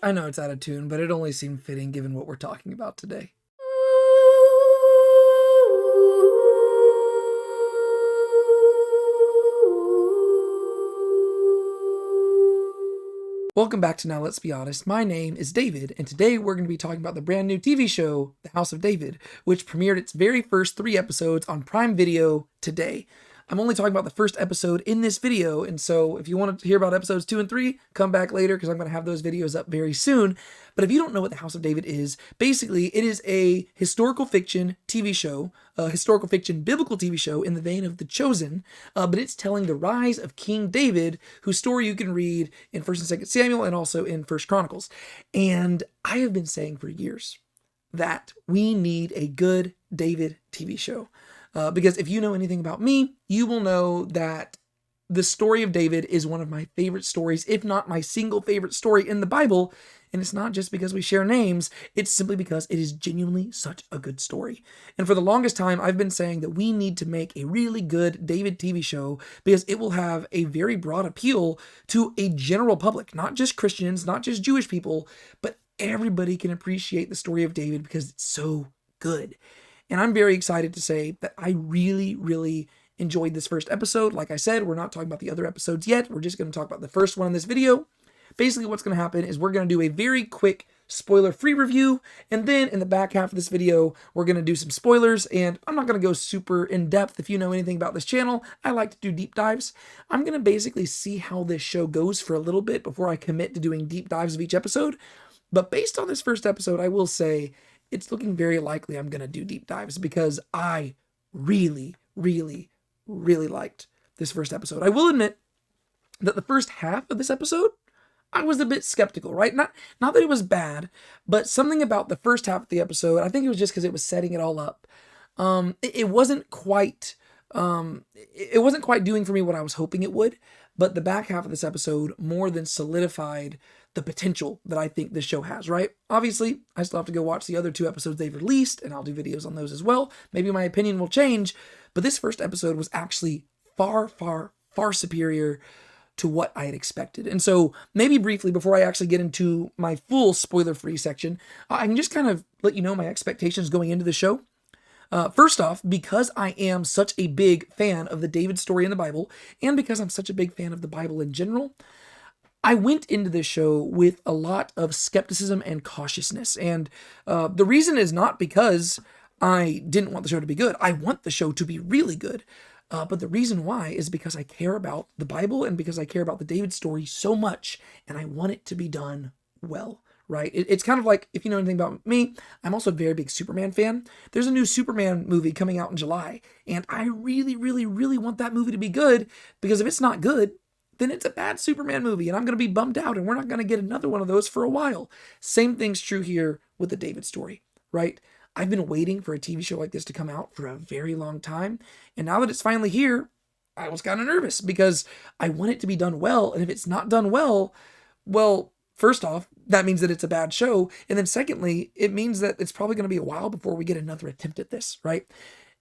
I know it's out of tune, but it only seemed fitting given what we're talking about today. Welcome back to Now Let's Be Honest. My name is David, and today we're going to be talking about the brand new TV show, The House of David, which premiered its very first 3 episodes on Prime Video today. I'm only talking about the first episode in this video, and so if you want to hear about episodes 2 and 3, come back later because I'm going to have those videos up very soon. But if you don't know what The House of David is, basically it is a historical fiction TV show, a historical fiction biblical TV show in the vein of The Chosen, but it's telling the rise of King David, whose story you can read in 1st and 2nd Samuel and also in 1st Chronicles. And I have been saying for years that we need a good David TV show. Because if you know anything about me, you will know that the story of David is one of my favorite stories, if not my single favorite story in the Bible. And it's not just because we share names, it's simply because it is genuinely such a good story. And for the longest time, I've been saying that we need to make a really good David TV show because it will have a very broad appeal to a general public, not just Christians, not just Jewish people, but everybody can appreciate the story of David because it's so good. And I'm very excited to say that I really, really enjoyed this first episode. Like I said, we're not talking about the other episodes yet. We're just going to talk about the first one in this video. Basically, what's going to happen is we're going to do a very quick spoiler-free review. And then in the back half of this video, we're going to do some spoilers. And I'm not going to go super in-depth. If you know anything about this channel, I like to do deep dives. I'm going to basically see how this show goes for a little bit before I commit to doing deep dives of each episode. But based on this first episode, I will say it's looking very likely I'm going to do deep dives because I really, really, really liked this first episode. I will admit that the first half of this episode, I was a bit skeptical, right? Not that it was bad, but something about the first half of the episode, I think it was just because it was setting it all up. It wasn't quite doing for me what I was hoping it would, but the back half of this episode more than solidified the potential that I think this show has, right? Obviously, I still have to go watch the other 2 episodes they've released, and I'll do videos on those as well. Maybe my opinion will change, but this first episode was actually far, far, far superior to what I had expected. And so maybe briefly, before I actually get into my full spoiler-free section, I can just kind of let you know my expectations going into the show. First off, because I am such a big fan of the David story in the Bible, and because I'm such a big fan of the Bible in general, I went into this show with a lot of skepticism and cautiousness. And the reason is not because I didn't want the show to be good. I want the show to be really good. But the reason why is because I care about the Bible and because I care about the David story so much, and I want it to be done well, right? It's kind of like, if you know anything about me, I'm also a very big Superman fan. There's a new Superman movie coming out in July, and I really, really, really want that movie to be good, because if it's not good, then it's a bad Superman movie, and I'm going to be bummed out, and we're not going to get another one of those for a while. Same thing's true here with the David story, right? I've been waiting for a TV show like this to come out for a very long time, and now that it's finally here, I was kind of nervous because I want it to be done well, and if it's not done well, first off, that means that it's a bad show, and then secondly, it means that it's probably going to be a while before we get another attempt at this, right?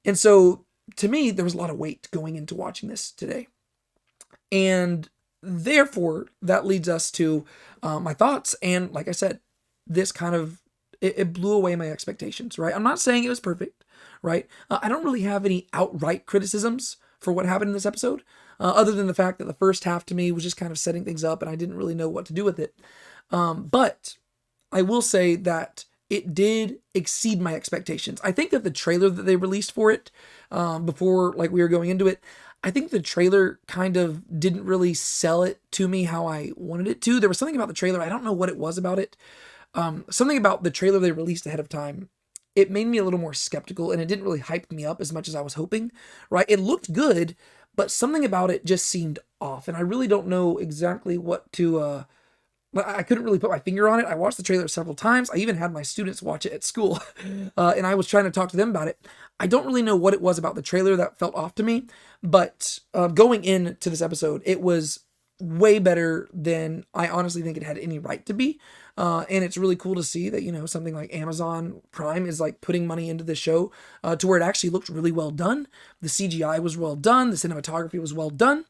And so, to me, there was a lot of weight going into watching this today. And therefore, that leads us to my thoughts. And like I said, this kind of, it blew away my expectations, right? I'm not saying it was perfect, right? I don't really have any outright criticisms for what happened in this episode, other than the fact that the first half to me was just kind of setting things up and I didn't really know what to do with it. But I will say that it did exceed my expectations. I think that the trailer that they released for it, before like we were going into it, I think the trailer kind of didn't really sell it to me how I wanted it to. There was something about the trailer, I don't know what it was about it. Something about the trailer they released ahead of time, it made me a little more skeptical, and it didn't really hype me up as much as I was hoping, right? It looked good, but something about it just seemed off, and I really don't know exactly what to, I couldn't really put my finger on it. I watched the trailer several times. I even had my students watch it at school, and I was trying to talk to them about it. I don't really know what it was about the trailer that felt off to me, but going into this episode, it was way better than I honestly think it had any right to be. And it's really cool to see that, you know, something like Amazon Prime is like putting money into the show to where it actually looked really well done. The CGI was well done. The cinematography was well done.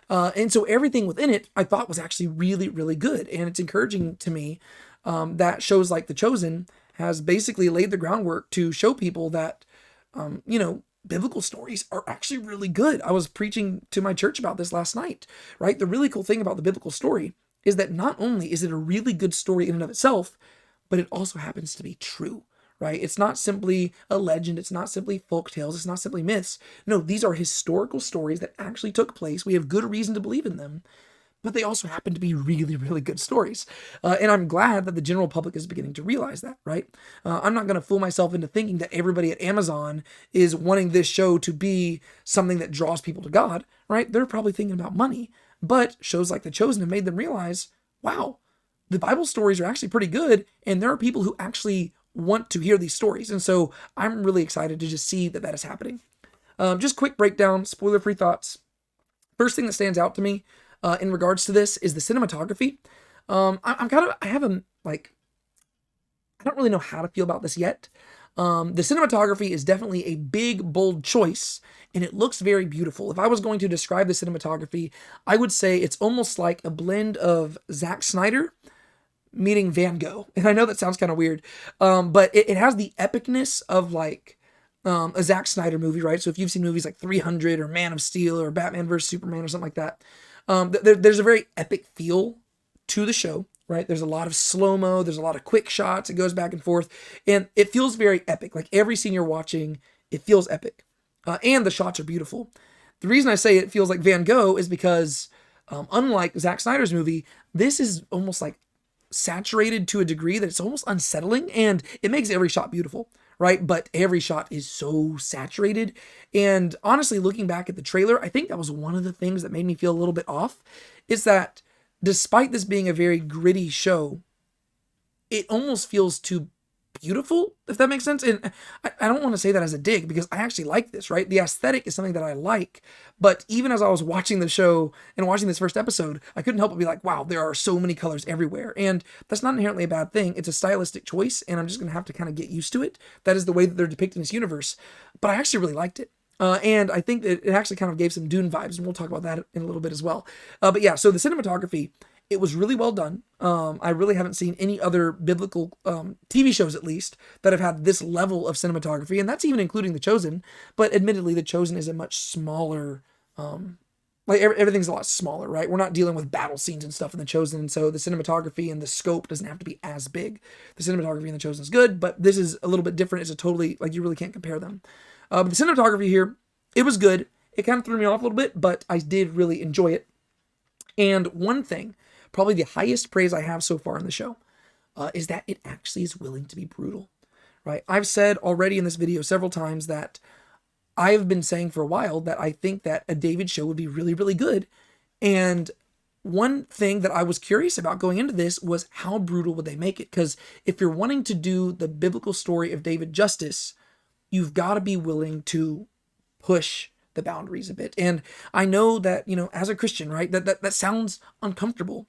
And so everything within it, I thought was actually really, really good. And it's encouraging to me that shows like The Chosen has basically laid the groundwork to show people that, biblical stories are actually really good. I was preaching to my church about this last night, right? The really cool thing about the biblical story is that not only is it a really good story in and of itself, but it also happens to be true, right? It's not simply a legend. It's not simply folk tales. It's not simply myths. No, these are historical stories that actually took place. We have good reason to believe in them, but they also happen to be really, really good stories. And I'm glad that the general public is beginning to realize that, right? I'm not going to fool myself into thinking that everybody at Amazon is wanting this show to be something that draws people to God, right? They're probably thinking about money, but shows like The Chosen have made them realize, wow, the Bible stories are actually pretty good, and there are people who actually want to hear these stories. And so I'm really excited to just see that is happening. Just quick breakdown, spoiler-free thoughts. First thing that stands out to me in regards to this is the cinematography. I don't really know how to feel about this yet. The cinematography is definitely a big, bold choice, and it looks very beautiful. If I was going to describe the cinematography, I would say it's almost like a blend of Zack Snyder meeting Van Gogh. And I know that sounds kind of weird, but it has the epicness of like a Zack Snyder movie, right? So if you've seen movies like 300 or Man of Steel or Batman vs. Superman or something like that, there's a very epic feel to the show, right? There's a lot of slow-mo, there's a lot of quick shots, it goes back and forth, and it feels very epic. Like every scene you're watching, it feels epic. And the shots are beautiful. The reason I say it feels like Van Gogh is because, unlike Zack Snyder's movie, this is almost like saturated to a degree that it's almost unsettling, and it makes every shot beautiful, right? But every shot is so saturated. And honestly, looking back at the trailer, I think that was one of the things that made me feel a little bit off, is that despite this being a very gritty show, it almost feels too beautiful, if that makes sense. And I don't want to say that as a dig, because I actually like this, right? The aesthetic is something that I like. But even as I was watching the show and watching this first episode, I couldn't help but be like, wow, there are so many colors everywhere. And that's not inherently a bad thing. It's a stylistic choice, and I'm just going to have to kind of get used to it. That is the way that they're depicting this universe. But I actually really liked it. And I think that it actually kind of gave some Dune vibes, and we'll talk about that in a little bit as well. But yeah, so the cinematography, it was really well done. I really haven't seen any other biblical TV shows, at least, that have had this level of cinematography, and that's even including The Chosen. But admittedly, The Chosen is a much smaller, everything's a lot smaller, right? We're not dealing with battle scenes and stuff in The Chosen, and so the cinematography and the scope doesn't have to be as big. The cinematography in The Chosen is good, but this is a little bit different. It's a totally, like, you really can't compare them. But the cinematography here, it was good. It kind of threw me off a little bit, but I did really enjoy it. And one thing, probably the highest praise I have so far in the show, is that it actually is willing to be brutal, right? I've said already in this video several times that I've been saying for a while that I think that a David show would be really, really good. And one thing that I was curious about going into this was how brutal would they make it? Because if you're wanting to do the biblical story of David justice, you've got to be willing to push the boundaries a bit. And I know that, as a Christian, right, that sounds uncomfortable.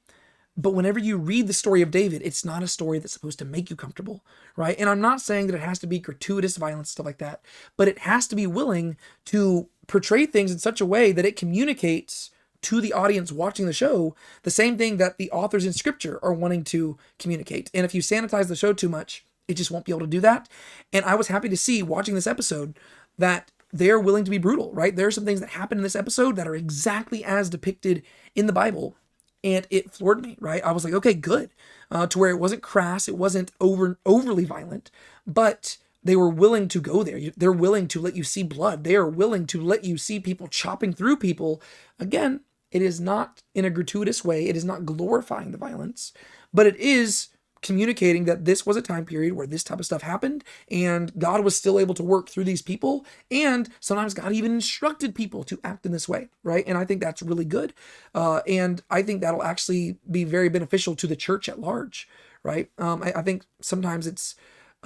But whenever you read the story of David, it's not a story that's supposed to make you comfortable, right? And I'm not saying that it has to be gratuitous violence, stuff like that, but it has to be willing to portray things in such a way that it communicates to the audience watching the show the same thing that the authors in scripture are wanting to communicate. And if you sanitize the show too much, it just won't be able to do that. And I was happy to see, watching this episode, that they're willing to be brutal, right? There are some things that happen in this episode that are exactly as depicted in the Bible. And it floored me, right? I was like, okay, good. To where it wasn't crass, it wasn't overly violent, but they were willing to go there. They're willing to let you see blood. They are willing to let you see people chopping through people. Again, it is not in a gratuitous way. It is not glorifying the violence, but it is communicating that this was a time period where this type of stuff happened, and God was still able to work through these people, and sometimes God even instructed people to act in this way, right? And I think that's really good, and I think that'll actually be very beneficial to the church at large, right? I think sometimes it's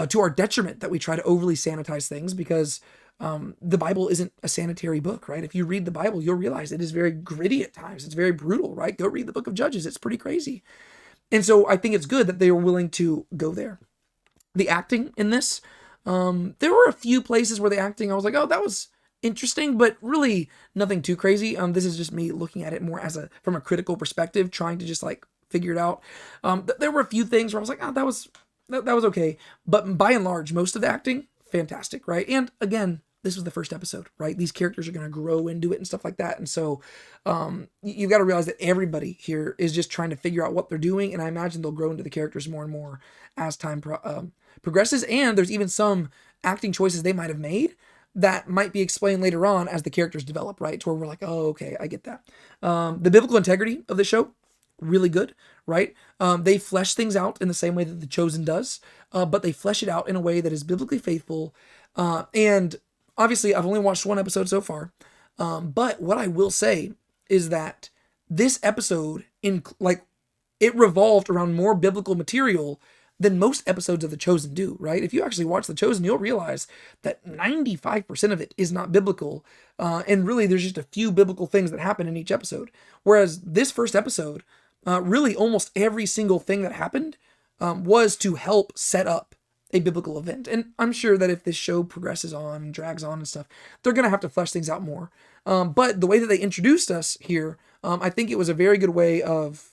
to our detriment that we try to overly sanitize things, because the Bible isn't a sanitary book, right? If you read the Bible, you'll realize it is very gritty at times. It's very brutal, right? Go read the book of Judges. It's pretty crazy. And so I think it's good that they were willing to go there. The acting in this, there were a few places where the acting, I was like, oh, that was interesting, but really nothing too crazy. This is just me looking at it more as from a critical perspective, trying to just like figure it out. There were a few things where I was like, that was okay. But by and large, most of the acting, fantastic, right? And again, this was the first episode, right? These characters are going to grow into it and stuff like that. And so you've got to realize that everybody here is just trying to figure out what they're doing. And I imagine they'll grow into the characters more and more as time progresses. And there's even some acting choices they might have made that might be explained later on as the characters develop, right? To where we're like, oh, okay, I get that. The biblical integrity of the show, really good, right? They flesh things out in the same way that The Chosen does, but they flesh it out in a way that is biblically faithful. And obviously, I've only watched one episode so far, but what I will say is that this episode, it revolved around more biblical material than most episodes of The Chosen do, right? If you actually watch The Chosen, you'll realize that 95% of it is not biblical, and really there's just a few biblical things that happen in each episode. Whereas this first episode, really almost every single thing that happened was to help set up a biblical event. And I'm sure that if this show progresses on and drags on and stuff, they're going to have to flesh things out more. But the way that they introduced us here, I think it was a very good way of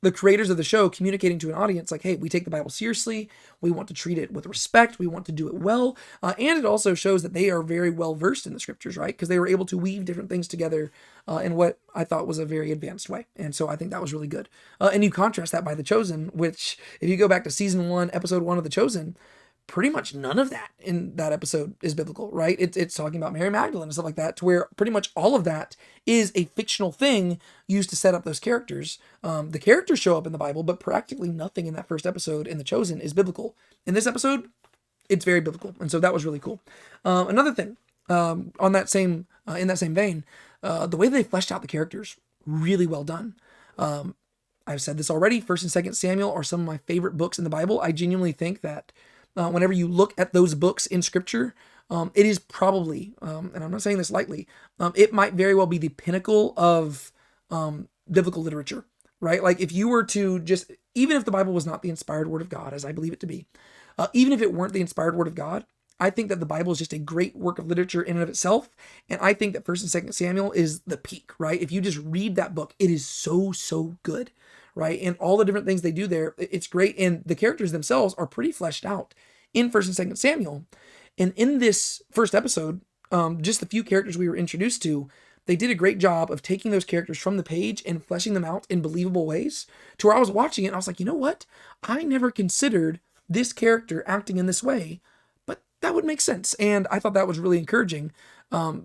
the creators of the show communicating to an audience like, hey, we take the Bible seriously. We want to treat it with respect. We want to do it well. And it also shows that they are very well versed in the scriptures, right? Because they were able to weave different things together in what I thought was a very advanced way. And so I think that was really good. And you contrast that by The Chosen, which if you go back to season 1, episode 1 of The Chosen, pretty much none of that in that episode is biblical, right? It's talking about Mary Magdalene and stuff like that, to where pretty much all of that is a fictional thing used to set up those characters. The characters show up in the Bible, but practically nothing in that first episode in The Chosen is biblical. In this episode, it's very biblical, and so that was really cool. Another thing, in that same vein, the way they fleshed out the characters, really well done. I've said this already. 1st and 2nd Samuel are some of my favorite books in the Bible. I genuinely think that whenever you look at those books in Scripture, it is probably, and I'm not saying this lightly, it might very well be the pinnacle of biblical literature, right? Like if you were to just, even if the Bible was not the inspired word of God, as I believe it to be, even if it weren't the inspired word of God, I think that the Bible is just a great work of literature in and of itself. And I think that 1st and 2nd Samuel is the peak, right? If you just read that book, it is so, so good, right? And all the different things they do there, it's great. And the characters themselves are pretty fleshed out in 1st and 2nd Samuel. And in this first episode, just the few characters we were introduced to, they did a great job of taking those characters from the page and fleshing them out in believable ways, to where I was watching it and I was like, you know what? I never considered this character acting in this way, but that would make sense. And I thought that was really encouraging,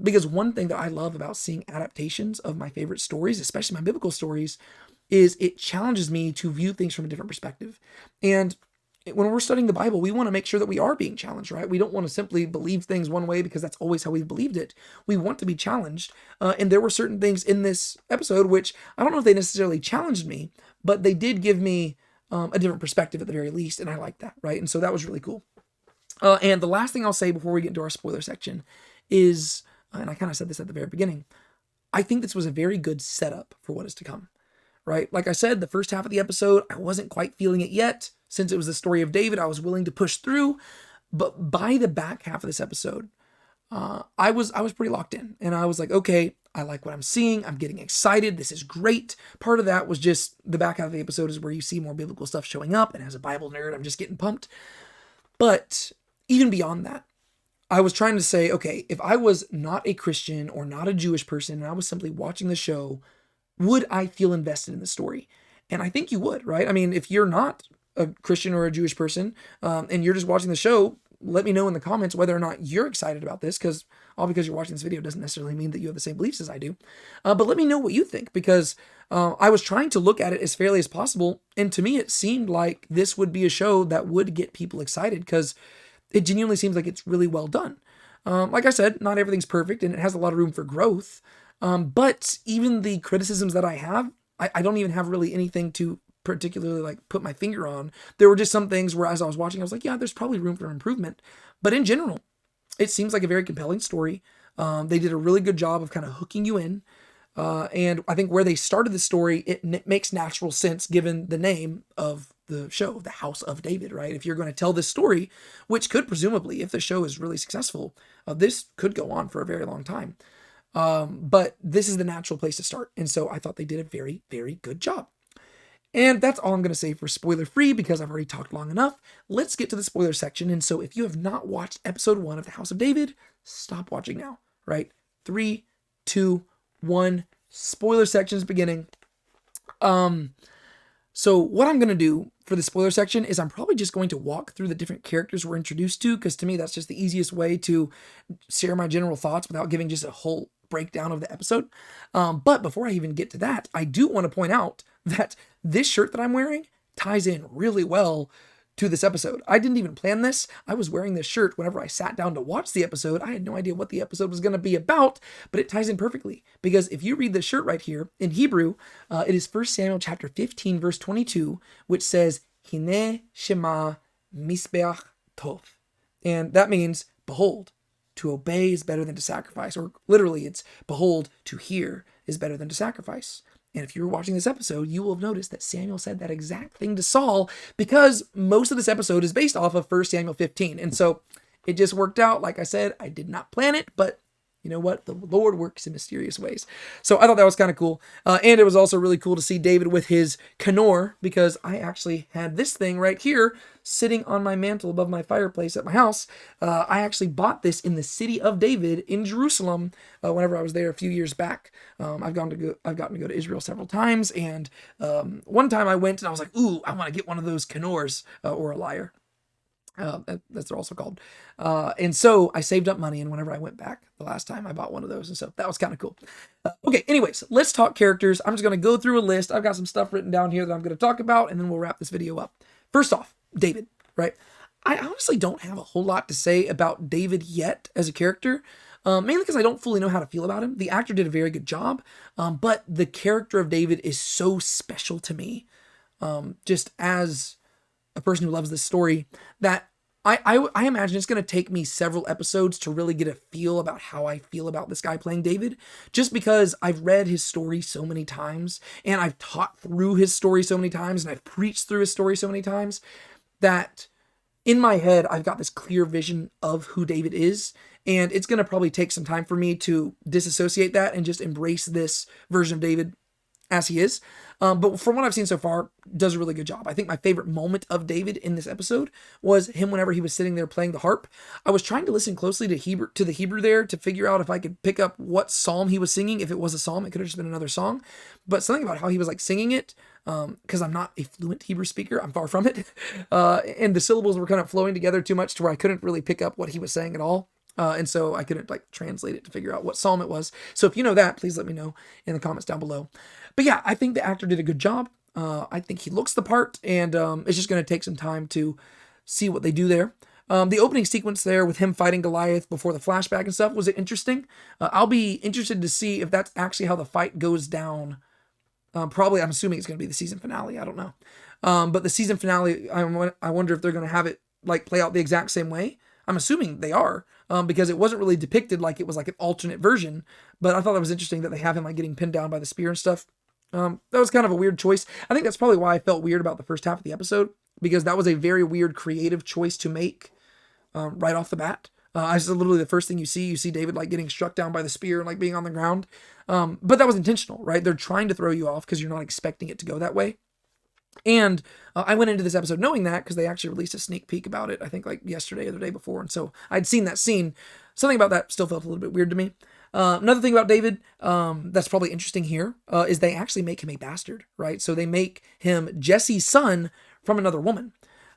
because one thing that I love about seeing adaptations of my favorite stories, especially my biblical stories, is it challenges me to view things from a different perspective. And when we're studying the Bible, we want to make sure that we are being challenged, right? We don't want to simply believe things one way because that's always how we've believed it. We want to be challenged. And there were certain things in this episode, which I don't know if they necessarily challenged me, but they did give me a different perspective at the very least. And I like that, right? And so that was really cool. And the last thing I'll say before we get into our spoiler section is, and I kind of said this at the very beginning, I think this was a very good setup for what is to come, right? Like I said, the first half of the episode, I wasn't quite feeling it yet. Since it was the story of David, I was willing to push through. But by the back half of this episode, I was pretty locked in. And I was like, okay, I like what I'm seeing. I'm getting excited. This is great. Part of that was just the back half of the episode is where you see more biblical stuff showing up. And as a Bible nerd, I'm just getting pumped. But even beyond that, I was trying to say, okay, if I was not a Christian or not a Jewish person, and I was simply watching the show, would I feel invested in the story? And I think you would, right? I mean, if you're not a Christian or a Jewish person, and you're just watching the show, let me know in the comments whether or not you're excited about this, because all because you're watching this video doesn't necessarily mean that you have the same beliefs as I do. But let me know what you think, because I was trying to look at it as fairly as possible, and to me it seemed like this would be a show that would get people excited, because it genuinely seems like it's really well done. Like I said, not everything's perfect, and it has a lot of room for growth, but even the criticisms that I have, I don't even have really anything to particularly like put my finger on. There were just some things where as I was watching, I was like, yeah, there's probably room for improvement. But in general, it seems like a very compelling story. They did a really good job of kind of hooking you in. And I think where they started the story, it makes natural sense given the name of the show, The House of David, right? If you're going to tell this story, which could presumably, if the show is really successful, this could go on for a very long time. But this is the natural place to start. And so I thought they did a very, very good job. And that's all I'm going to say for spoiler free because I've already talked long enough. Let's get to the spoiler section. And so if you have not watched episode 1 of The House of David, stop watching now, right? 3, 2, 1, spoiler section is beginning. So what I'm going to do for the spoiler section is I'm probably just going to walk through the different characters we're introduced to, because to me, that's just the easiest way to share my general thoughts without giving just a whole breakdown of the episode. But before I even get to that, I do want to point out that this shirt that I'm wearing ties in really well to this episode. I didn't even plan this. I was wearing this shirt whenever I sat down to watch the episode. I had no idea what the episode was going to be about, but it ties in perfectly because if you read this shirt right here in Hebrew, it is 1 Samuel chapter 15, verse 22, which says, Hine Shema Misbeach Tov. And that means, behold, to obey is better than to sacrifice. Or literally, it's, behold, to hear is better than to sacrifice. And if you were watching this episode, you will have noticed that Samuel said that exact thing to Saul because most of this episode is based off of 1 Samuel 15. And so it just worked out. Like I said, I did not plan it, but you know what? The Lord works in mysterious ways. So I thought that was kind of cool. And it was also really cool to see David with his Kenor, because I actually had this thing right here sitting on my mantle above my fireplace at my house. I actually bought this in the city of David in Jerusalem whenever I was there a few years back. I've gotten to go to Israel several times. And one time I went and I was like, ooh, I want to get one of those Kenors or a lyre. That's what they're also called. And so I saved up money, and whenever I went back the last time, I bought one of those, and so that was kind of cool. Okay, anyways, let's talk characters. I'm just going to go through a list. I've got some stuff written down here that I'm going to talk about, and then we'll wrap this video up. First off, David, right? I honestly don't have a whole lot to say about David yet as a character, mainly because I don't fully know how to feel about him. The actor did a very good job, but the character of David is so special to me, just as a person who loves this story, that I imagine it's going to take me several episodes to really get a feel about how I feel about this guy playing David, just because I've read his story so many times, and I've taught through his story so many times, and I've preached through his story so many times, that in my head, I've got this clear vision of who David is, and it's going to probably take some time for me to disassociate that and just embrace this version of David as he is. But from what I've seen so far, does a really good job. I think my favorite moment of David in this episode was him whenever he was sitting there playing the harp. I was trying to listen closely to the Hebrew there to figure out if I could pick up what psalm he was singing. If it was a psalm, it could have just been another song. But something about how he was like singing it, because I'm not a fluent Hebrew speaker, I'm far from it, and the syllables were kind of flowing together too much to where I couldn't really pick up what he was saying at all. And so I couldn't like translate it to figure out what psalm it was. So if you know that, please let me know in the comments down below. But yeah, I think the actor did a good job. I think he looks the part, and it's just going to take some time to see what they do there. The opening sequence there with him fighting Goliath before the flashback and stuff was interesting. I'll be interested to see if that's actually how the fight goes down. Probably, I'm assuming it's going to be the season finale. I don't know. But the season finale, I wonder if they're going to have it like play out the exact same way. I'm assuming they are, because it wasn't really depicted like it was like an alternate version. But I thought that was interesting that they have him like getting pinned down by the spear and stuff. That was kind of a weird choice. I think that's probably why I felt weird about the first half of the episode, because that was a very weird creative choice to make right off the bat. It's literally the first thing you see David like getting struck down by the spear and like being on the ground. But that was intentional, right? They're trying to throw you off because you're not expecting it to go that way. And I went into this episode knowing that because they actually released a sneak peek about it, I think like yesterday or the day before. And so I'd seen that scene. Something about that still felt a little bit weird to me. Another thing about David that's probably interesting here is they actually make him a bastard, right? So they make him Jesse's son from another woman.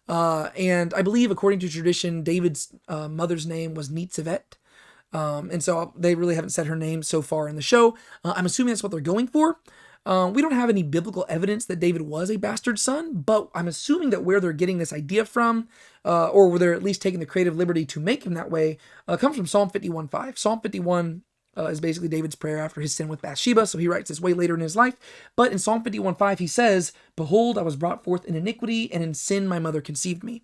And I believe, according to tradition, David's mother's name was Nitzevet. And so they really haven't said her name so far in the show. I'm assuming that's what they're going for. We don't have any biblical evidence that David was a bastard son, but I'm assuming that where they're getting this idea from, or where they're at least taking the creative liberty to make him that way, comes from Psalm 51:5. Psalm 51 is basically David's prayer after his sin with Bathsheba, so he writes this way later in his life. But in Psalm 51:5, he says, "Behold, I was brought forth in iniquity, and in sin my mother conceived me."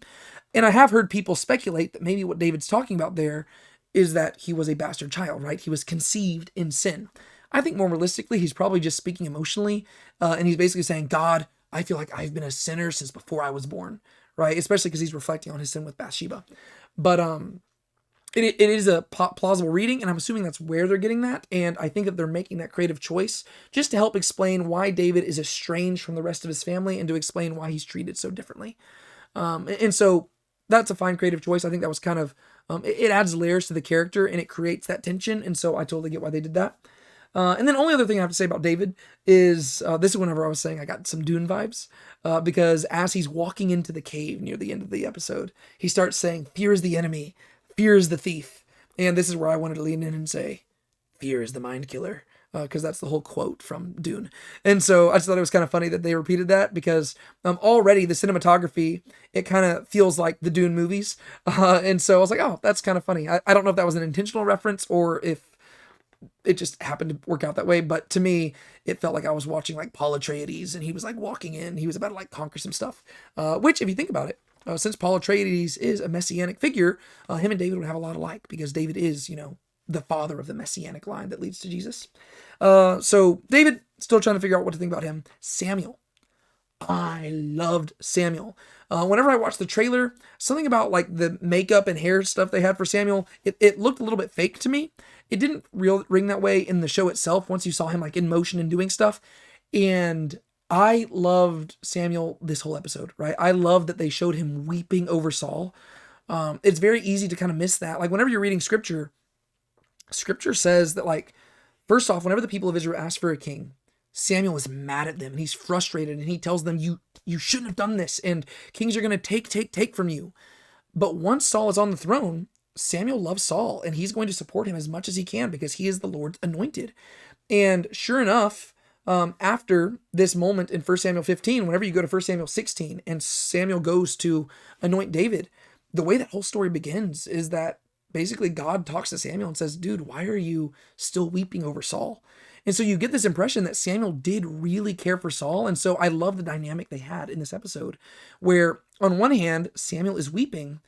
And I have heard people speculate that maybe what David's talking about there is that he was a bastard child, right? He was conceived in sin. I think more realistically, he's probably just speaking emotionally, and he's basically saying, God, I feel like I've been a sinner since before I was born, right? Especially because he's reflecting on his sin with Bathsheba. But it is a plausible reading, and I'm assuming that's where they're getting that. And I think that they're making that creative choice just to help explain why David is estranged from the rest of his family and to explain why he's treated so differently. And so that's a fine creative choice. I think that was kind of, it adds layers to the character and it creates that tension. And so I totally get why they did that. And then only other thing I have to say about David is, this is whenever I was saying I got some Dune vibes, because as he's walking into the cave near the end of the episode, he starts saying, "Fear is the enemy, fear is the thief." And this is where I wanted to lean in and say, "Fear is the mind killer," because that's the whole quote from Dune. And so I just thought it was kind of funny that they repeated that, because already the cinematography, it kind of feels like the Dune movies. And so I was like, oh, that's kind of funny. I don't know if that was an intentional reference or if it just happened to work out that way. But to me, it felt like I was watching like Paul Atreides, and he was like walking in, he was about to like conquer some stuff, which if you think about it, since Paul Atreides is a messianic figure, him and David would have a lot alike, because David is, the father of the messianic line that leads to Jesus. So David, still trying to figure out what to think about him. Samuel. I loved Samuel. Whenever I watched the trailer, something about like the makeup and hair stuff they had for Samuel, it looked a little bit fake to me. It didn't ring that way in the show itself once you saw him like in motion and doing stuff. And I loved Samuel this whole episode, right? I loved that they showed him weeping over Saul. It's very easy to kind of miss that. Like whenever you're reading scripture says that, like, first off, whenever the people of Israel ask for a king, Samuel is mad at them and he's frustrated and he tells them, you shouldn't have done this, and kings are going to take from you. But once Saul is on the throne, Samuel loves Saul and he's going to support him as much as he can because he is the Lord's anointed. And sure enough, after this moment in 1 Samuel 15, whenever you go to 1 Samuel 16 and Samuel goes to anoint David, the way that whole story begins is that basically God talks to Samuel and says, "Dude, why are you still weeping over Saul?" And so you get this impression that Samuel did really care for Saul. And so I love the dynamic they had in this episode, where on one hand, Samuel is weeping,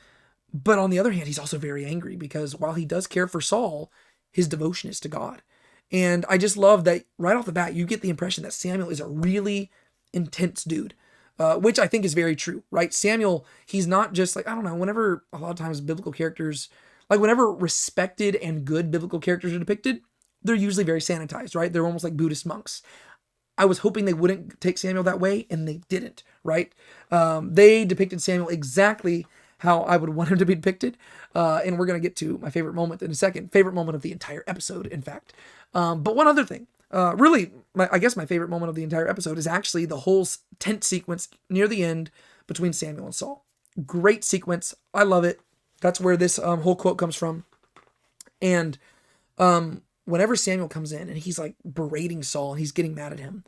but on the other hand, he's also very angry, because while he does care for Saul, his devotion is to God. And I just love that right off the bat, you get the impression that Samuel is a really intense dude, which I think is very true, right? Samuel, he's not just like, I don't know, whenever a lot of times biblical characters, like whenever respected and good biblical characters are depicted, they're usually very sanitized, right? They're almost like Buddhist monks. I was hoping they wouldn't take Samuel that way, and they didn't, right? They depicted Samuel exactly how I would want him to be depicted. And we're going to get to my favorite moment in a second. Favorite moment of the entire episode, in fact. But one other thing. Really, I guess my favorite moment of the entire episode is actually the whole tent sequence near the end between Samuel and Saul. Great sequence. I love it. That's where this whole quote comes from. And whenever Samuel comes in and he's like berating Saul and he's getting mad at him,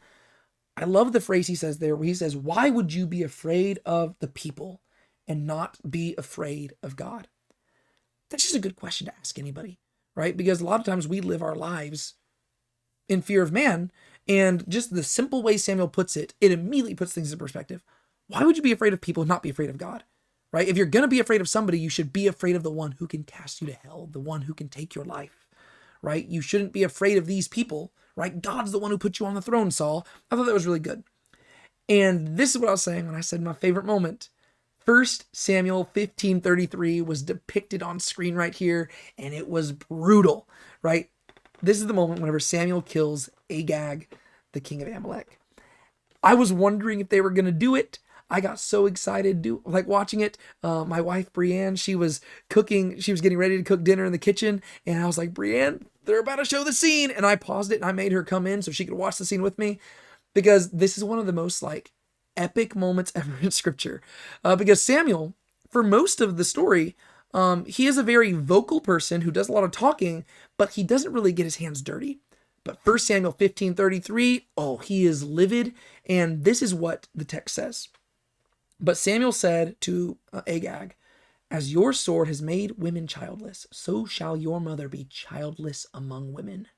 I love the phrase he says there where he says, "Why would you be afraid of the people and not be afraid of God?" That's just a good question to ask anybody, right? Because a lot of times we live our lives in fear of man, and just the simple way Samuel puts it, it immediately puts things in perspective. Why would you be afraid of people and not be afraid of God? Right? If you're going to be afraid of somebody, you should be afraid of the one who can cast you to hell, the one who can take your life, right? You shouldn't be afraid of these people, right? God's the one who put you on the throne, Saul. I thought that was really good. And this is what I was saying when I said my favorite moment. 1 Samuel 15:33 was depicted on screen right here, and it was brutal, right? This is the moment whenever Samuel kills Agag, the king of Amalek. I was wondering if they were going to do it. I got so excited watching it. My wife, Brienne, she was cooking. She was getting ready to cook dinner in the kitchen. And I was like, "Brienne, they're about to show the scene." And I paused it and I made her come in so she could watch the scene with me, because this is one of the most like epic moments ever in scripture. Because Samuel, for most of the story, he is a very vocal person who does a lot of talking, but he doesn't really get his hands dirty. But 1 Samuel 15:33, oh, he is livid. And this is what the text says. "But Samuel said to Agag, 'As your sword has made women childless, so shall your mother be childless among women.'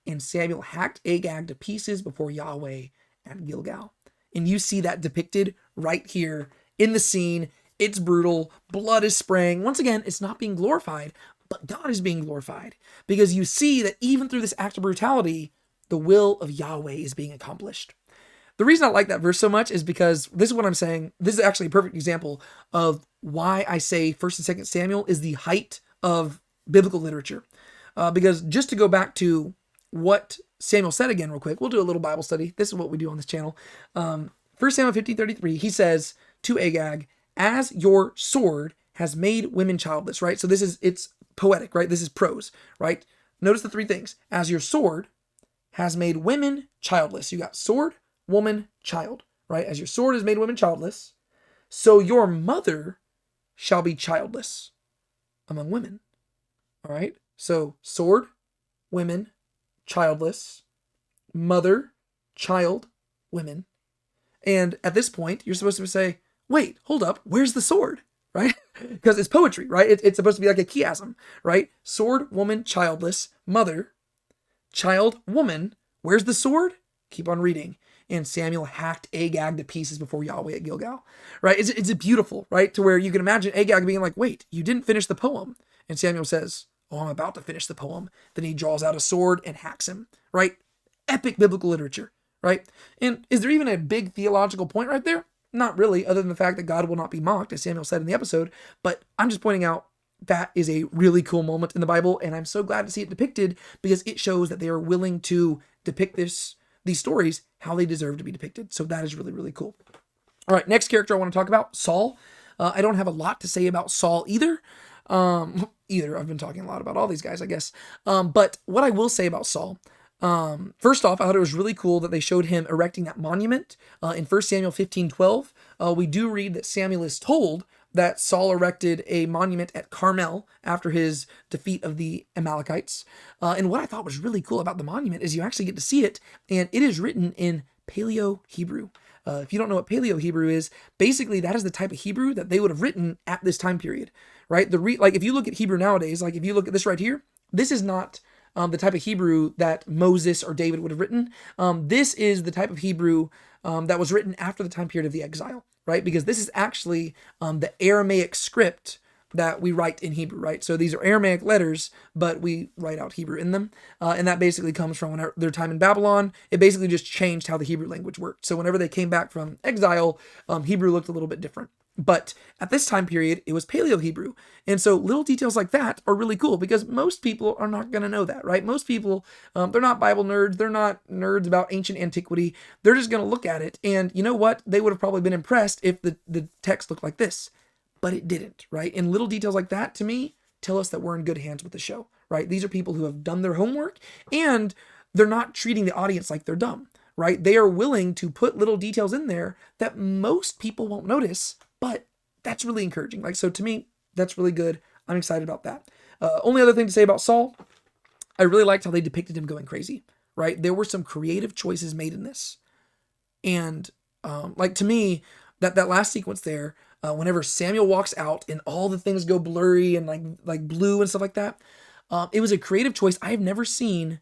And Samuel hacked Agag to pieces before Yahweh at Gilgal." And you see that depicted right here in the scene. It's brutal. Blood is spraying. Once again, it's not being glorified, but God is being glorified, because you see that even through this act of brutality, the will of Yahweh is being accomplished. The reason I like that verse so much is because this is what I'm saying. This is actually a perfect example of why I say 1 and 2 Samuel is the height of biblical literature. Because just to go back to what Samuel said again real quick, we'll do a little Bible study. This is what we do on this channel. 1 Samuel 15:33, he says to Agag, as your sword has made women childless, right? So it's poetic, right? This is prose, right? Notice the three things. As your sword has made women childless. You got sword, woman, child, right? As your sword has made women childless, so your mother shall be childless among women. All right? So sword, women, childless, mother, child, women. And at this point, you're supposed to say, wait, hold up, where's the sword? Right? Because it's poetry, right? It's supposed to be like a chiasm, right? Sword, woman, childless, mother, child, woman. Where's the sword? Keep on reading. And Samuel hacked Agag to pieces before Yahweh at Gilgal, right? It's beautiful, right? To where you can imagine Agag being like, wait, you didn't finish the poem. And Samuel says, oh, I'm about to finish the poem. Then he draws out a sword and hacks him, right? Epic biblical literature, right? And is there even a big theological point right there? Not really, other than the fact that God will not be mocked, as Samuel said in the episode. But I'm just pointing out that is a really cool moment in the Bible, and I'm so glad to see it depicted because it shows that they are willing to depict these stories how they deserve to be depicted. So that is really, really cool. All right, next character I want to talk about, Saul. I don't have a lot to say about Saul either. I've been talking a lot about all these guys, I guess. But what I will say about Saul, first off, I thought it was really cool that they showed him erecting that monument. In 1 Samuel 15:12, we do read that Samuel is told that Saul erected a monument at Carmel after his defeat of the Amalekites. And what I thought was really cool about the monument is you actually get to see it, and it is written in Paleo-Hebrew. If you don't know what Paleo-Hebrew is, basically that is the type of Hebrew that they would have written at this time period, right? Like if you look at Hebrew nowadays, like if you look at this right here, this is not the type of Hebrew that Moses or David would have written. This is the type of Hebrew that was written after the time period of the exile, right? Because this is actually the Aramaic script that we write in Hebrew, right? So these are Aramaic letters, but we write out Hebrew in them. And that basically comes from their time in Babylon. It basically just changed how the Hebrew language worked. So whenever they came back from exile, Hebrew looked a little bit different. But at this time period, it was Paleo-Hebrew. And so little details like that are really cool because most people are not going to know that, right? Most people, they're not Bible nerds. They're not nerds about ancient antiquity. They're just going to look at it. And you know what? They would have probably been impressed if the text looked like this. But it didn't, right? And little details like that, to me, tell us that we're in good hands with the show, right? These are people who have done their homework, and they're not treating the audience like they're dumb, right? They are willing to put little details in there that most people won't notice, but that's really encouraging. Like, so to me, that's really good. I'm excited about that. Only other thing to say about Saul, I really liked how they depicted him going crazy, right? There were some creative choices made in this. And like to me, that last sequence there, whenever Samuel walks out and all the things go blurry and like blue and stuff like that, it was a creative choice. I've never seen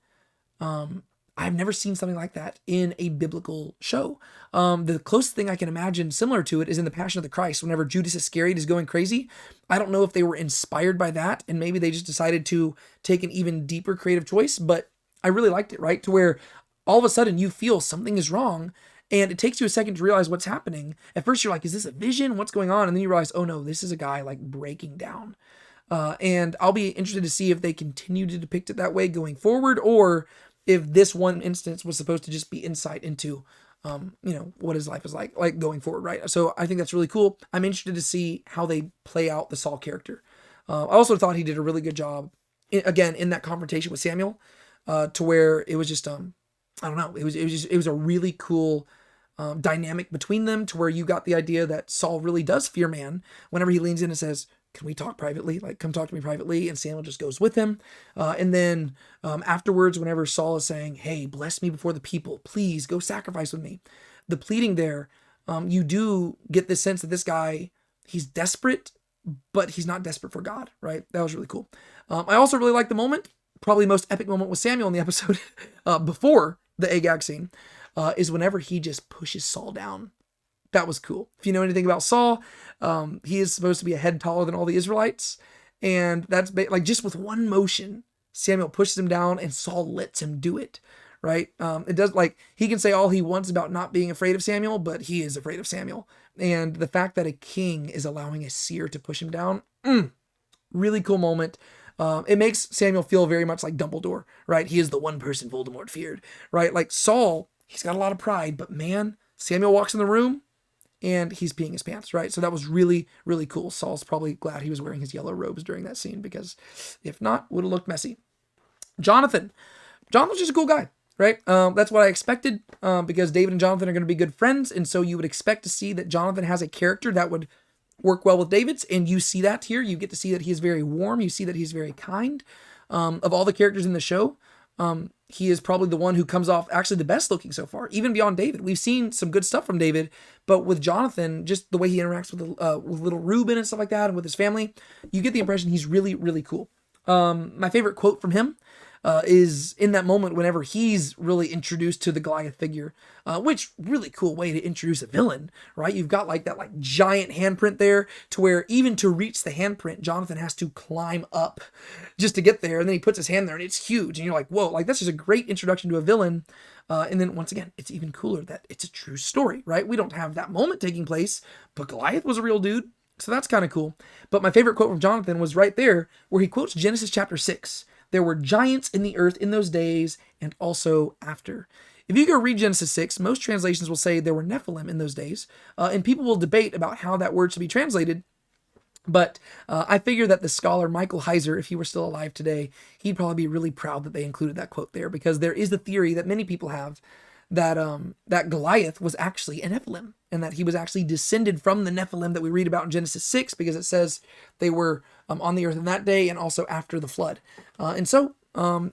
something like that in a biblical show. The closest thing I can imagine similar to it is in the Passion of the Christ. Whenever Judas Iscariot is going crazy, I don't know if they were inspired by that and maybe they just decided to take an even deeper creative choice, but I really liked it, right? To where all of a sudden you feel something is wrong. And it takes you a second to realize what's happening. At first, you're like, is this a vision? What's going on? And then you realize, oh no, this is a guy like breaking down. And I'll be interested to see if they continue to depict it that way going forward, or if this one instance was supposed to just be insight into, what his life is like going forward, right? So I think that's really cool. I'm interested to see how they play out the Saul character. I also thought he did a really good job, again, in that confrontation with Samuel, to where it was just, I don't know, it was a really cool dynamic between them, to where you got the idea that Saul really does fear man whenever he leans in and says, can we talk privately? Like, come talk to me privately. And Samuel just goes with him. And then afterwards, whenever Saul is saying, hey, bless me before the people, please go sacrifice with me. The pleading there, you do get this sense that this guy, he's desperate, but he's not desperate for God, right? That was really cool. I also really like the moment, probably the most epic moment with Samuel in the episode before the Agag scene, is whenever he just pushes Saul down. That was cool. If you know anything about Saul, he is supposed to be a head taller than all the Israelites. And that's like just with one motion, Samuel pushes him down and Saul lets him do it, right? It does, like, he can say all he wants about not being afraid of Samuel, but he is afraid of Samuel. And the fact that a king is allowing a seer to push him down, really cool moment. it makes Samuel feel very much like Dumbledore, right? He is the one person Voldemort feared, right? Like Saul, he's got a lot of pride, but man, Samuel walks in the room and he's peeing his pants, right? So that was really, really cool. Saul's probably glad he was wearing his yellow robes during that scene, because if not, would have looked messy. Jonathan's just a cool guy, right? That's what I expected, because David and Jonathan are going to be good friends, and so you would expect to see that Jonathan has a character that would work well with David's, and you see that here. You get to see that he is very warm. You see that he's very kind. Of all the characters in the show, he is probably the one who comes off actually the best looking so far, even beyond David. We've seen some good stuff from David, but with Jonathan, just the way he interacts with little Reuben and stuff like that, and with his family, you get the impression he's really, really cool. My favorite quote from him is in that moment whenever he's really introduced to the Goliath figure, which really cool way to introduce a villain, right? You've got like that like giant handprint there, to where even to reach the handprint, Jonathan has to climb up just to get there, and then he puts his hand there and it's huge, and you're like, whoa, like that's just a great introduction to a villain. And then once again, it's even cooler that it's a true story, right? We don't have that moment taking place, but Goliath was a real dude. So that's kind of cool. But my favorite quote from Jonathan was right there where he quotes Genesis chapter 6. There were giants in the earth in those days and also after. If you go read Genesis 6, most translations will say there were Nephilim in those days. And people will debate about how that word should be translated. But I figure that the scholar Michael Heiser, if he were still alive today, he'd probably be really proud that they included that quote there, because there is the theory that many people have that that Goliath was actually a Nephilim, and that he was actually descended from the Nephilim that we read about in Genesis 6, because it says they were on the earth in that day and also after the flood. And so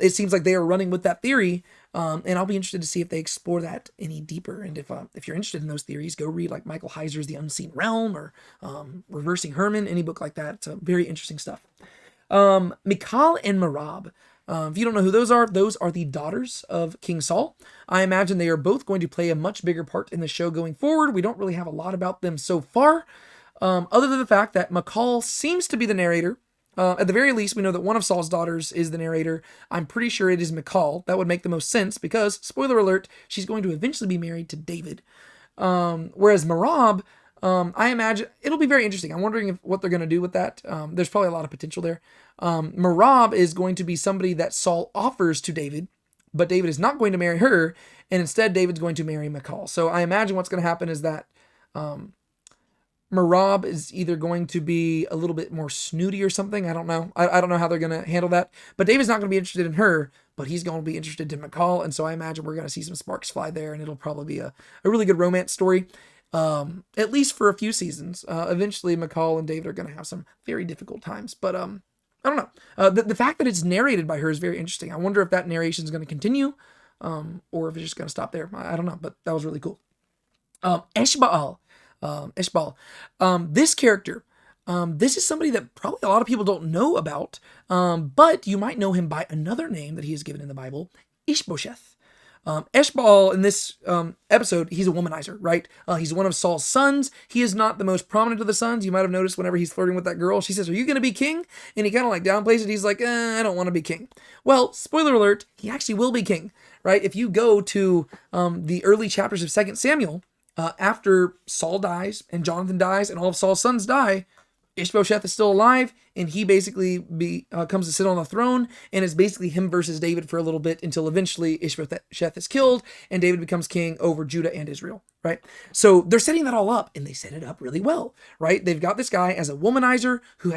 it seems like they are running with that theory, and I'll be interested to see if they explore that any deeper. And if you're interested in those theories, go read like Michael Heiser's The Unseen Realm, or Reversing Herman, any book like that. It's very interesting stuff. Michal and Merab. If you don't know who those are the daughters of King Saul. I imagine they are both going to play a much bigger part in the show going forward. We don't really have a lot about them so far, other than the fact that Michal seems to be the narrator. At the very least, we know that one of Saul's daughters is the narrator. I'm pretty sure it is Michal. That would make the most sense, because, spoiler alert, she's going to eventually be married to David. Whereas Merab, I imagine it'll be very interesting. I'm wondering what they're going to do with that. There's probably a lot of potential there. Merab is going to be somebody that Saul offers to David, but David is not going to marry her, and instead David's going to marry Michal. So I imagine what's going to happen is that Merab is either going to be a little bit more snooty or something. I don't know. I don't know how they're going to handle that. But David's not going to be interested in her, but he's going to be interested in Michal, and so I imagine we're going to see some sparks fly there, and it'll probably be a really good romance story. At least for a few seasons. Eventually Michal and David are going to have some very difficult times, but I don't know. The fact that it's narrated by her is very interesting. I wonder if that narration is going to continue, or if it's just going to stop there. I don't know, but that was really cool. Eshbaal. This character, this is somebody that probably a lot of people don't know about, but you might know him by another name that he is given in the Bible, Ishbosheth. Eshbaal in this episode, he's a womanizer, right? He's one of Saul's sons. He is not the most prominent of the sons. You might have noticed whenever he's flirting with that girl, she says, "Are you going to be king?" And he kind of like downplays it. He's like, "I don't want to be king." Well, spoiler alert, he actually will be king, right? If you go to the early chapters of 2 Samuel, after Saul dies and Jonathan dies and all of Saul's sons die, Ishbosheth is still alive, and he basically comes to sit on the throne, and it's basically him versus David for a little bit, until eventually Ishbosheth is killed and David becomes king over Judah and Israel, right? So they're setting that all up, and they set it up really well, right? They've got this guy as a womanizer who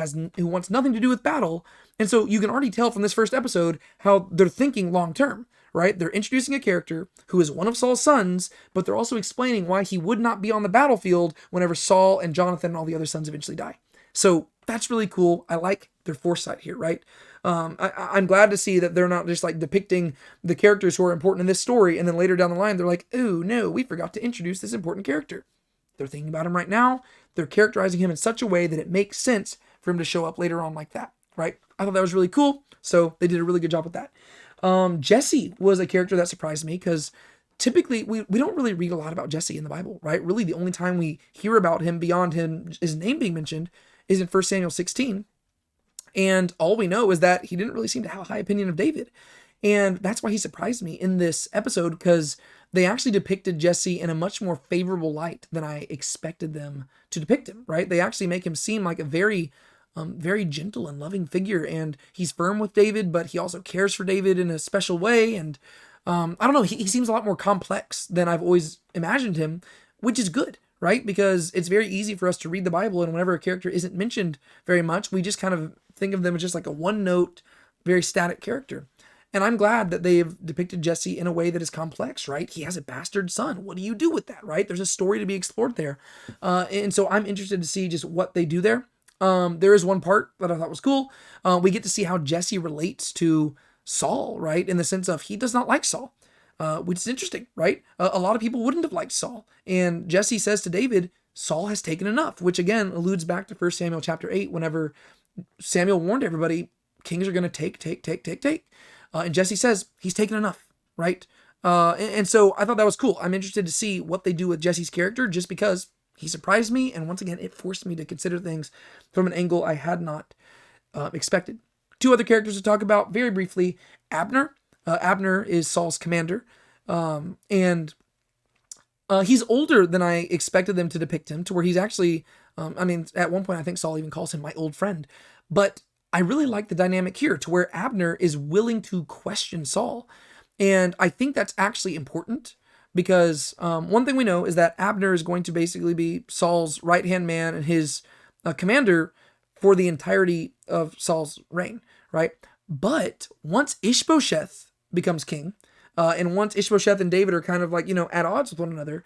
wants nothing to do with battle, and so you can already tell from this first episode how they're thinking long term, right? They're introducing a character who is one of Saul's sons, but they're also explaining why he would not be on the battlefield whenever Saul and Jonathan and all the other sons eventually die. So that's really cool. I like their foresight here, right? I'm glad to see that they're not just like depicting the characters who are important in this story, and then later down the line, they're like, "Oh no, we forgot to introduce this important character." They're thinking about him right now. They're characterizing him in such a way that it makes sense for him to show up later on like that, right? I thought that was really cool. So they did a really good job with that. Jesse was a character that surprised me, because typically we don't really read a lot about Jesse in the Bible, right? Really, the only time we hear about him beyond his name being mentioned is in 1 Samuel 16. And all we know is that he didn't really seem to have a high opinion of David. And that's why he surprised me in this episode, because they actually depicted Jesse in a much more favorable light than I expected them to depict him, right? They actually make him seem like a very very gentle and loving figure, and he's firm with David, but he also cares for David in a special way. And I don't know, he seems a lot more complex than I've always imagined him, which is good, right? Because it's very easy for us to read the Bible, and whenever a character isn't mentioned very much, we just kind of think of them as just like a one-note, very static character. And I'm glad that they have depicted Jesse in a way that is complex, right? He has a bastard son. What do you do with that, right? There's a story to be explored there. And so I'm interested to see just what they do there. There is one part that I thought was cool. We get to see how Jesse relates to Saul, right? In the sense of he does not like Saul, which is interesting, right? A lot of people wouldn't have liked Saul. And Jesse says to David, Saul has taken enough, which again alludes back to 1 Samuel chapter 8, whenever Samuel warned everybody, kings are going to take. And Jesse says, he's taken enough, right? And so I thought that was cool. I'm interested to see what they do with Jesse's character, just because he surprised me. And once again, it forced me to consider things from an angle I had not expected. Two other characters to talk about very briefly. Abner. Abner is Saul's commander. And he's older than I expected them to depict him, to where he's actually, at one point, I think Saul even calls him my old friend. But I really like the dynamic here, to where Abner is willing to question Saul. And I think that's actually important, because one thing we know is that Abner is going to basically be Saul's right-hand man and his commander for the entirety of Saul's reign, right? But once Ishbosheth becomes king, and once Ishbosheth and David are kind of like, at odds with one another,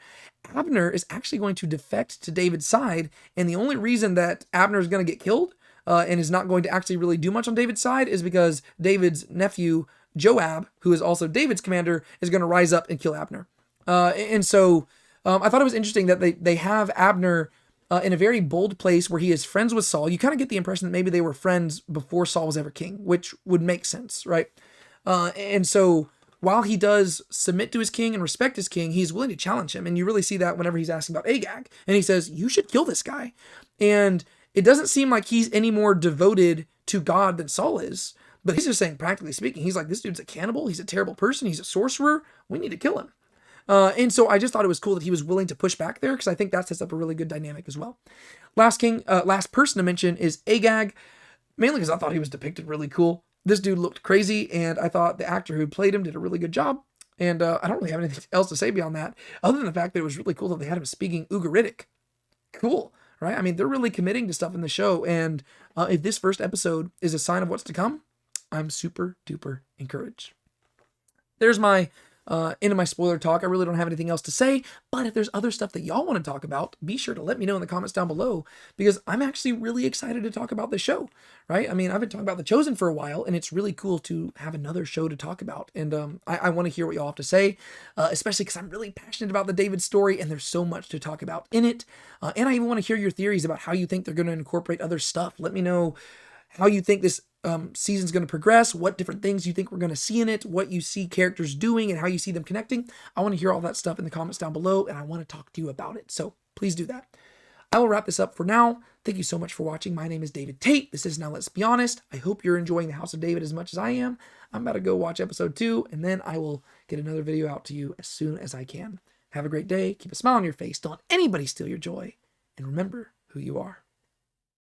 Abner is actually going to defect to David's side. And the only reason that Abner is going to get killed and is not going to actually really do much on David's side is because David's nephew, Joab, who is also David's commander, is going to rise up and kill Abner. And so I thought it was interesting that they have Abner in a very bold place where he is friends with Saul. You kind of get the impression that maybe they were friends before Saul was ever king, which would make sense, right? And so while he does submit to his king and respect his king, he's willing to challenge him. And you really see that whenever he's asking about Agag. And he says, you should kill this guy. And it doesn't seem like he's any more devoted to God than Saul is. But he's just saying, practically speaking, he's like, this dude's a cannibal. He's a terrible person. He's a sorcerer. We need to kill him. And so I just thought it was cool that he was willing to push back there, because I think that sets up a really good dynamic as well. Last person to mention is Agag, mainly because I thought he was depicted really cool. This dude looked crazy, and I thought the actor who played him did a really good job. And I don't really have anything else to say beyond that, other than the fact that it was really cool that they had him speaking Ugaritic. Cool, right? I mean, they're really committing to stuff in the show, and if this first episode is a sign of what's to come, I'm super duper encouraged. There's my end of my spoiler talk. I really don't have anything else to say, but if there's other stuff that y'all want to talk about, be sure to let me know in the comments down below, because I'm actually really excited to talk about the show, right? I mean, I've been talking about The Chosen for a while, and it's really cool to have another show to talk about. And I want to hear what y'all have to say, especially because I'm really passionate about the David story, and there's so much to talk about in it. And I even want to hear your theories about how you think they're going to incorporate other stuff. Let me know how you think this season's going to progress, what different things you think we're going to see in it, what you see characters doing, and how you see them connecting. I want to hear all that stuff in the comments down below, and I want to talk to you about it. So please do that. I will wrap this up for now. Thank you so much for watching. My name is David Tate. This is Now Let's Be Honest. I hope you're enjoying the House of David as much as I am. I'm about to go watch episode 2, and then I will get another video out to you as soon as I can. Have a great day. Keep a smile on your face. Don't let anybody steal your joy. And remember who you are.